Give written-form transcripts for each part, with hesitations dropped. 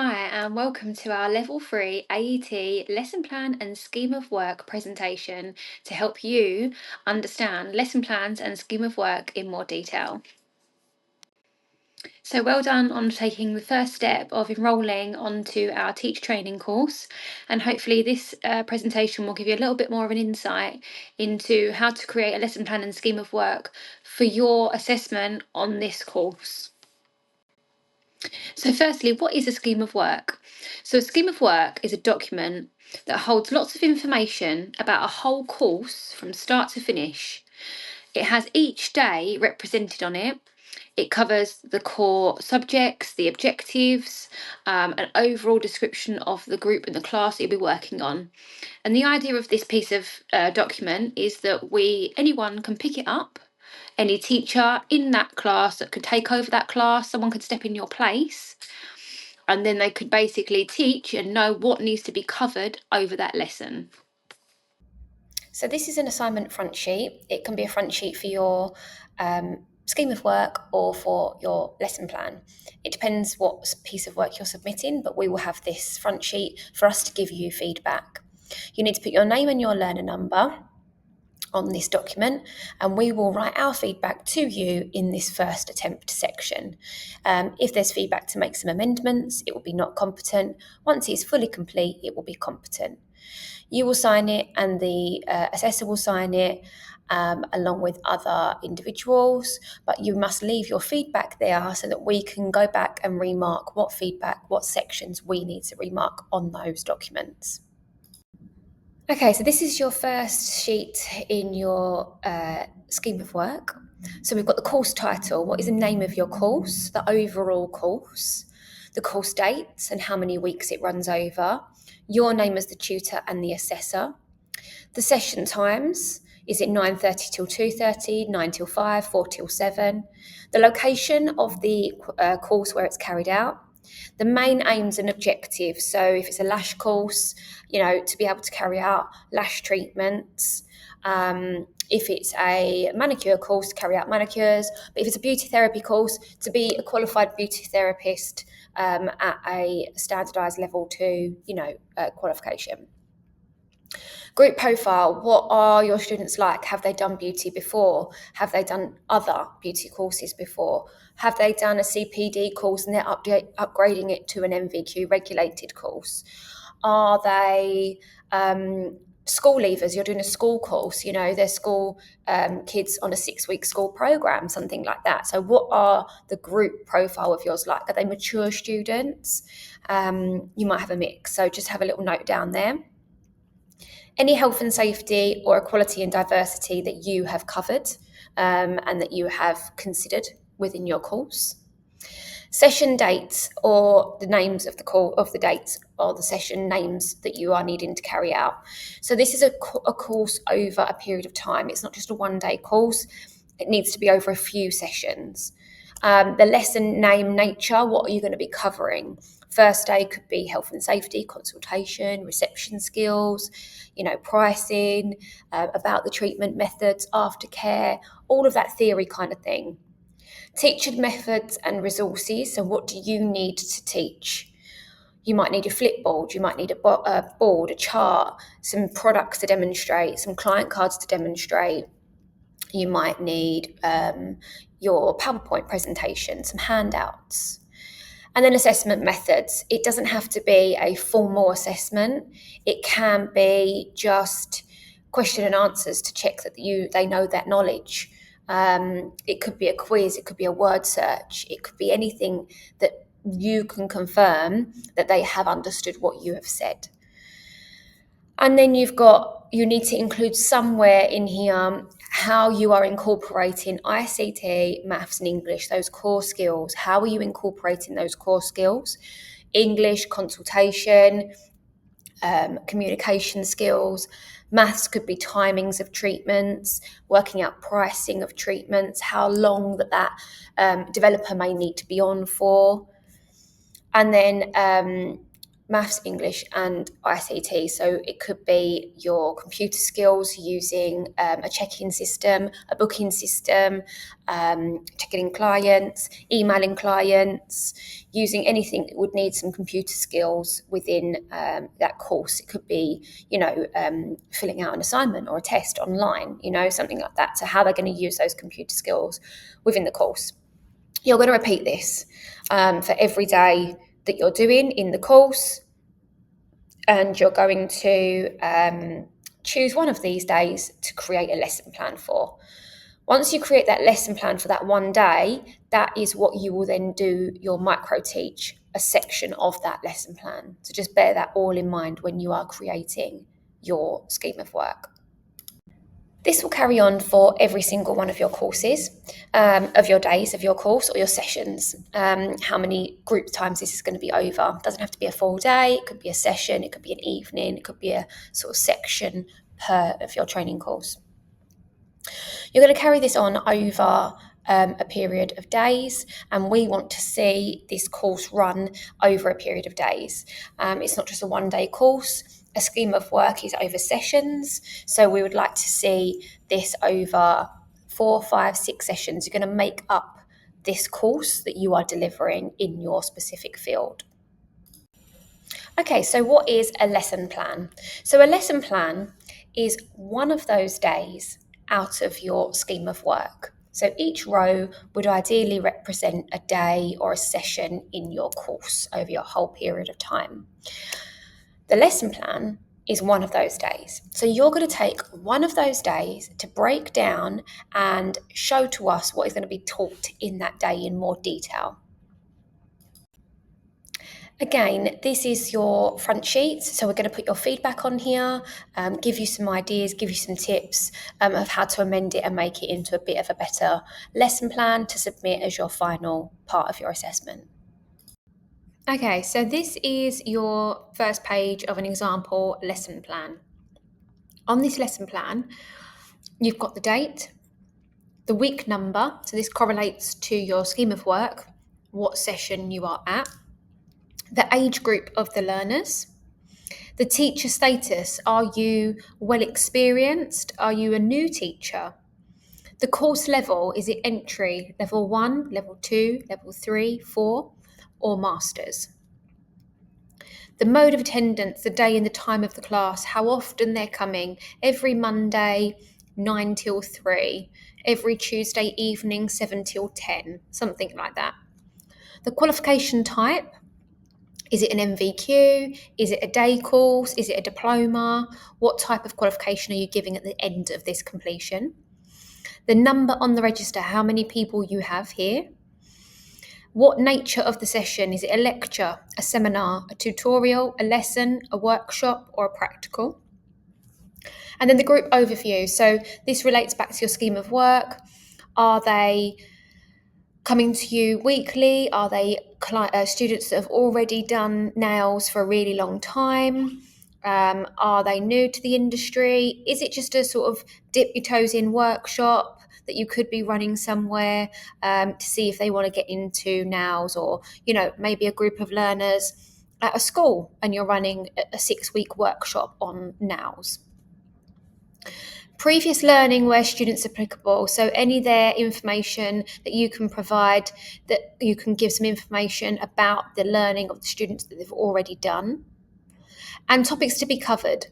Hi, and welcome to our Level 3 AET Lesson Plan and Scheme of Work presentation to help you understand lesson plans and scheme of work in more detail. So well done on taking the first step of enrolling onto our teacher training course, and hopefully this presentation will give you a little bit more of an insight into how to create a lesson plan and scheme of work for your assessment on this course. So firstly, what is a scheme of work? So a scheme of work is a document that holds lots of information about a whole course from start to finish. It has each day represented on it. It covers the core subjects, the objectives, an overall description of the group and the class that you'll be working on. And the idea of this piece of document is that anyone can pick it up. Any teacher in that class that could take over that class, someone could step in your place, and then they could basically teach and know what needs to be covered over that lesson. So this is an assignment front sheet. It can be a front sheet for your scheme of work or for your lesson plan. It depends what piece of work you're submitting, but we will have this front sheet for us to give you feedback. You need to put your name and your learner number on this document, and we will write our feedback to you in this first attempt section. If there's feedback to make some amendments, it will be not competent. Once it's fully complete, it will be competent. You will sign it, and the assessor will sign it along with other individuals, but you must leave your feedback there so that we can go back and remark what sections we need to remark on those documents. Okay, so this is your first sheet in your scheme of work. So we've got the course title. What is the name of your course? The overall course, the course dates and how many weeks it runs over, your name as the tutor and the assessor, the session times. Is it 9:30 till 2:30, 9 till 5, 4 till 7? The location of the course where it's carried out, the main aims and objectives. So if it's a lash course, to be able to carry out lash treatments. If it's a manicure course, to carry out manicures. But if it's a beauty therapy course, to be a qualified beauty therapist at a standardised level 2, qualification. Group profile, what are your students like? Have they done beauty before? Have they done other beauty courses before? Have they done a CPD course and they're upgrading it to an NVQ regulated course? Are they school leavers? You're doing a school course, they're school kids on a 6-week school program, something like that. So what are the group profile of yours like? Are they mature students? You might have a mix, so just have a little note down there. Any health and safety or equality and diversity that you have covered and that you have considered within your course. Session dates or the names of the dates or the session names that you are needing to carry out. So this is a course over a period of time. It's not just a one-day course. It needs to be over a few sessions. The lesson name, nature, what are you going to be covering? First day could be health and safety, consultation, reception skills, pricing, about the treatment methods, aftercare, all of that theory kind of thing. Teaching methods and resources. So what do you need to teach? You might need a flipboard, you might need a board, a chart, some products to demonstrate, some client cards to demonstrate. You might need your PowerPoint presentation, some handouts. And then assessment methods. It doesn't have to be a formal assessment. It can be just question and answers to check that they know that knowledge. It could be a quiz, it could be a word search, it could be anything that you can confirm that they have understood what you have said. And then you need to include somewhere in here how you are incorporating ICT, maths and English, those core skills. How are you incorporating those core skills? English, consultation, communication skills. Maths could be timings of treatments, working out pricing of treatments, how long that developer may need to be on for. And then maths, English, and ICT. So it could be your computer skills using a check-in system, a booking system, checking in clients, emailing clients, using anything that would need some computer skills within that course. It could be, filling out an assignment or a test online, something like that. So how they're going to use those computer skills within the course. You're going to repeat this for every day that you're doing in the course, and you're going to choose one of these days to create a lesson plan for. Once you create that lesson plan for that one day, that is what you will then do your micro teach, a section of that lesson plan. So just bear that all in mind when you are creating your scheme of work. This will carry on for every single one of your courses, of your days of your course or your sessions. How many group times this is going to be over. It doesn't have to be a full day. It could be a session. It could be an evening. It could be a sort of section per of your training course. You're going to carry this on over a period of days, and we want to see this course run over a period of days. It's not just a one-day course. A scheme of work is over sessions, so we would like to see this over 4, 5, 6 sessions. You're going to make up this course that you are delivering in your specific field. Okay, so what is a lesson plan? So a lesson plan is one of those days out of your scheme of work. So each row would ideally represent a day or a session in your course over your whole period of time. The lesson plan is one of those days. So you're going to take one of those days to break down and show to us what is going to be taught in that day in more detail. Again, this is your front sheet, so we're going to put your feedback on here, give you some ideas, give you some tips of how to amend it and make it into a bit of a better lesson plan to submit as your final part of your assessment. Okay, so this is your first page of an example lesson plan. On this lesson plan, you've got the date, the week number, so this correlates to your scheme of work, what session you are at, the age group of the learners, the teacher status. Are you well experienced? Are you a new teacher? The course level, is it entry, level 1, level 2, level 3, 4, or masters? The mode of attendance, the day and the time of the class, how often they're coming, every Monday 9 till 3, every Tuesday evening 7 till 10, something like that. The qualification type, is it an MVQ? Is it a day course? Is it a diploma? What type of qualification are you giving at the end of this completion? The number on the register, how many people you have here. What nature of the session? Is it a lecture, a seminar, a tutorial, a lesson, a workshop, or a practical? And then the group overview. So this relates back to your scheme of work. Are they coming to you weekly? Are they students that have already done nails for a really long time? Are they new to the industry? Is it just a sort of dip your toes in workshop that you could be running somewhere to see if they want to get into nails, or maybe a group of learners at a school and you're running a 6-week workshop on nails? Previous learning where students are applicable, so any there information that you can provide, that you can give some information about the learning of the students that they've already done. And topics to be covered.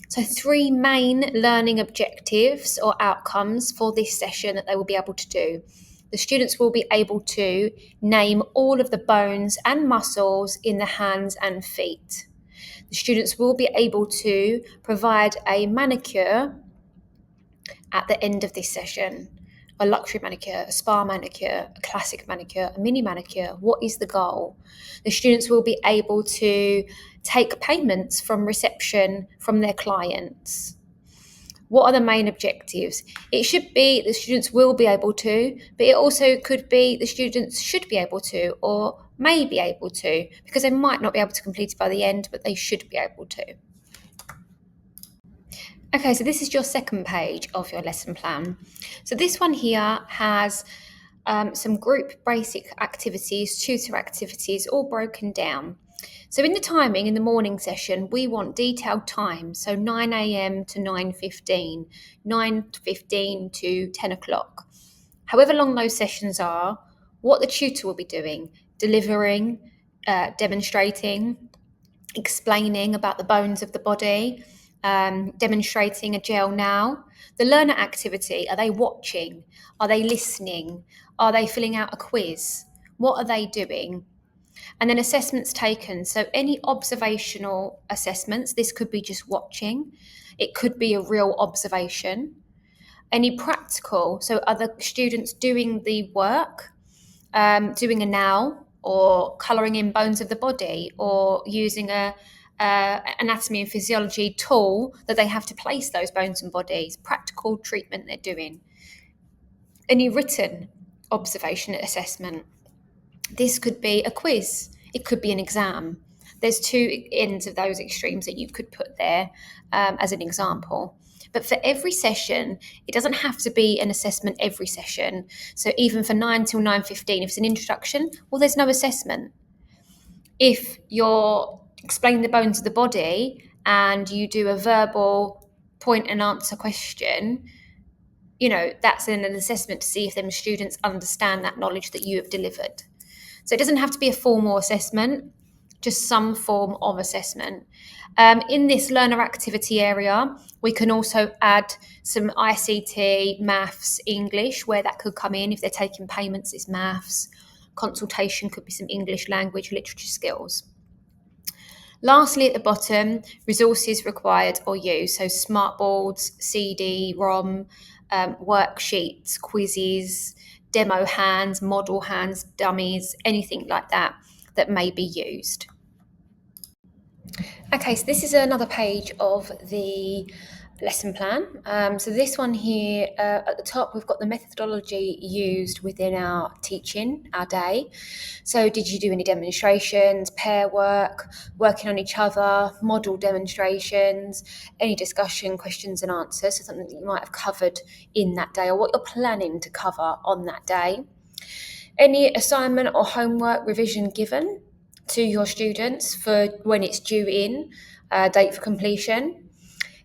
So 3 main learning objectives or outcomes for this session that they will be able to do. The students will be able to name all of the bones and muscles in the hands and feet. The students will be able to provide a manicure at the end of this session. A luxury manicure, a spa manicure, a classic manicure, a mini manicure. What is the goal? The students will be able to take payments from reception from their clients. What are the main objectives? It should be the students will be able to, but it also could be the students should be able to or may be able to, because they might not be able to complete it by the end, but they should be able to. Okay, so this is your second page of your lesson plan. So this one here has some group basic activities, tutor activities, all broken down. So in the timing in the morning session, we want detailed times. So 9 a.m. to 9:15, 9:15 to 10 o'clock. However long those sessions are, what the tutor will be doing, delivering, demonstrating, explaining about the bones of the body, demonstrating a gel now. The learner activity, are they watching? Are they listening? Are they filling out a quiz? What are they doing? And then assessments taken. So any observational assessments, this could be just watching, it could be a real observation. Any practical, so are the students doing the work, doing a now, or colouring in bones of the body, or using a anatomy and physiology tool that they have to place those bones and bodies, practical treatment they're doing. Any written observation assessment, this could be a quiz, it could be an exam. There's two ends of those extremes that you could put there as an example. But for every session, it doesn't have to be an assessment every session. So even for 9 till 9:15, if it's an introduction, well, there's no assessment. If you're explaining the bones of the body and you do a verbal point and answer question, that's an assessment to see if them students understand that knowledge that you have delivered. So it doesn't have to be a formal assessment, just some form of assessment. In this learner activity area, we can also add some ICT, maths, English, where that could come in. If they're taking payments, it's maths. Consultation could be some English language, literature skills. Lastly, at the bottom, resources required or used. So smartboards, CD, ROM, worksheets, quizzes, demo hands, model hands, dummies, anything like that that may be used. Okay, so this is another page of the lesson plan. So this one here at the top, we've got the methodology used within our teaching, our day. So did you do any demonstrations, pair work, working on each other, model demonstrations, any discussion, questions and answers, so something that you might have covered in that day or what you're planning to cover on that day. Any assignment or homework revision given to your students for when it's due in, date for completion.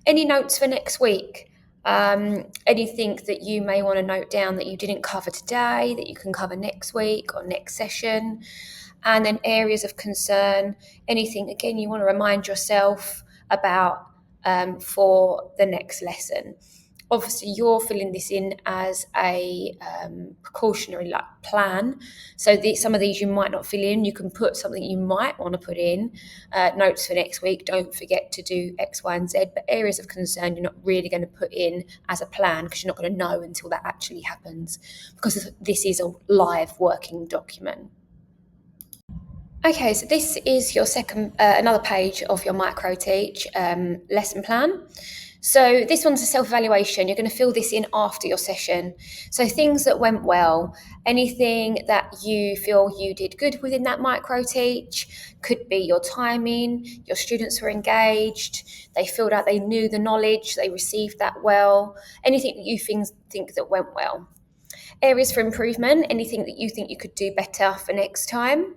Any notes for next week? Anything that you may want to note down that you didn't cover today that you can cover next week or next session. And then areas of concern, anything, again, you want to remind yourself about for the next lesson. Obviously, you're filling this in as a precautionary plan. So some of these you might not fill in. You can put something you might want to put in. Notes for next week, don't forget to do X, Y, and Z. But areas of concern you're not really going to put in as a plan because you're not going to know until that actually happens, because this is a live working document. Okay, so this is your another page of your micro-teach lesson plan. So this one's a self-evaluation. You're going to fill this in after your session. So things that went well, anything that you feel you did good within that micro-teach, could be your timing, your students were engaged, they filled out, they knew the knowledge, they received that well, anything that you think that went well. Areas for improvement, anything that you think you could do better for next time.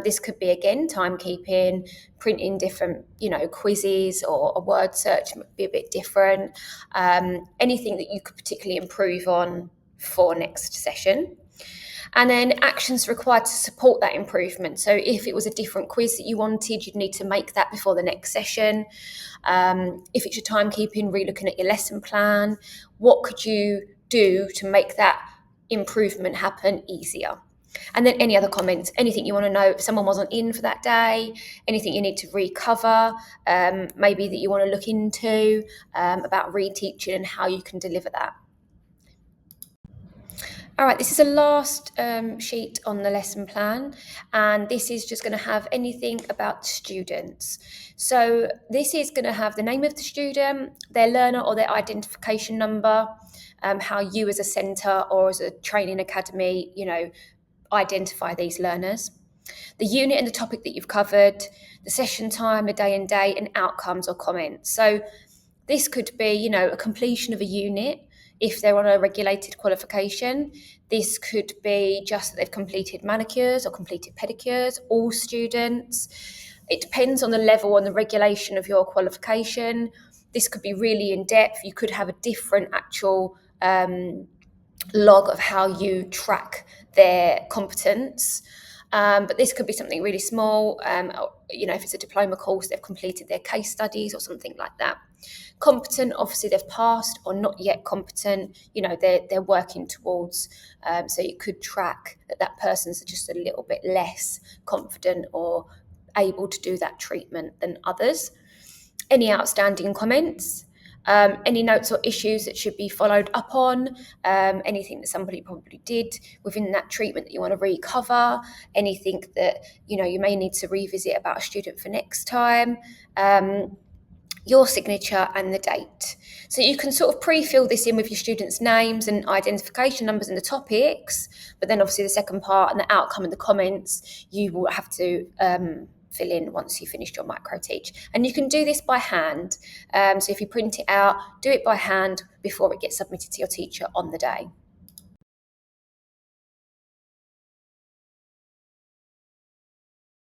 This could be, again, timekeeping, printing different, quizzes, or a word search might be a bit different. Anything that you could particularly improve on for next session. And then actions required to support that improvement. So if it was a different quiz that you wanted, you'd need to make that before the next session. If it's your timekeeping, re-looking at your lesson plan, what could you do to make that improvement happen easier? And then any other comments, anything you want to know, if someone wasn't in for that day, anything you need to recover, maybe that you want to look into about reteaching and how you can deliver that. All right, this is the last sheet on the lesson plan, and this is just going to have anything about students. So this is going to have the name of the student, their learner or their identification number, how you as a centre or as a training academy, identify these learners, the unit and the topic that you've covered, the session time, the day and date, and outcomes or comments. So this could be, a completion of a unit. If they're on a regulated qualification, this could be just that they've completed manicures or completed pedicures, all students. It depends on the level and the regulation of your qualification. This could be really in depth. You could have a different actual log of how you track their competence. But this could be something really small. If it's a diploma course, they've completed their case studies or something like that. Competent, obviously they've passed, or not yet competent. They're working towards. So you could track that person's just a little bit less confident or able to do that treatment than others. Any outstanding comments? Any notes or issues that should be followed up on, anything that somebody probably did within that treatment that you want to recover, anything that you may need to revisit about a student for next time, your signature and the date. So you can sort of pre-fill this in with your students' names and identification numbers and the topics, but then obviously the second part and the outcome and the comments, you will have to fill in once you've finished your micro teach. And you can do this by hand. So if you print it out, do it by hand before it gets submitted to your teacher on the day.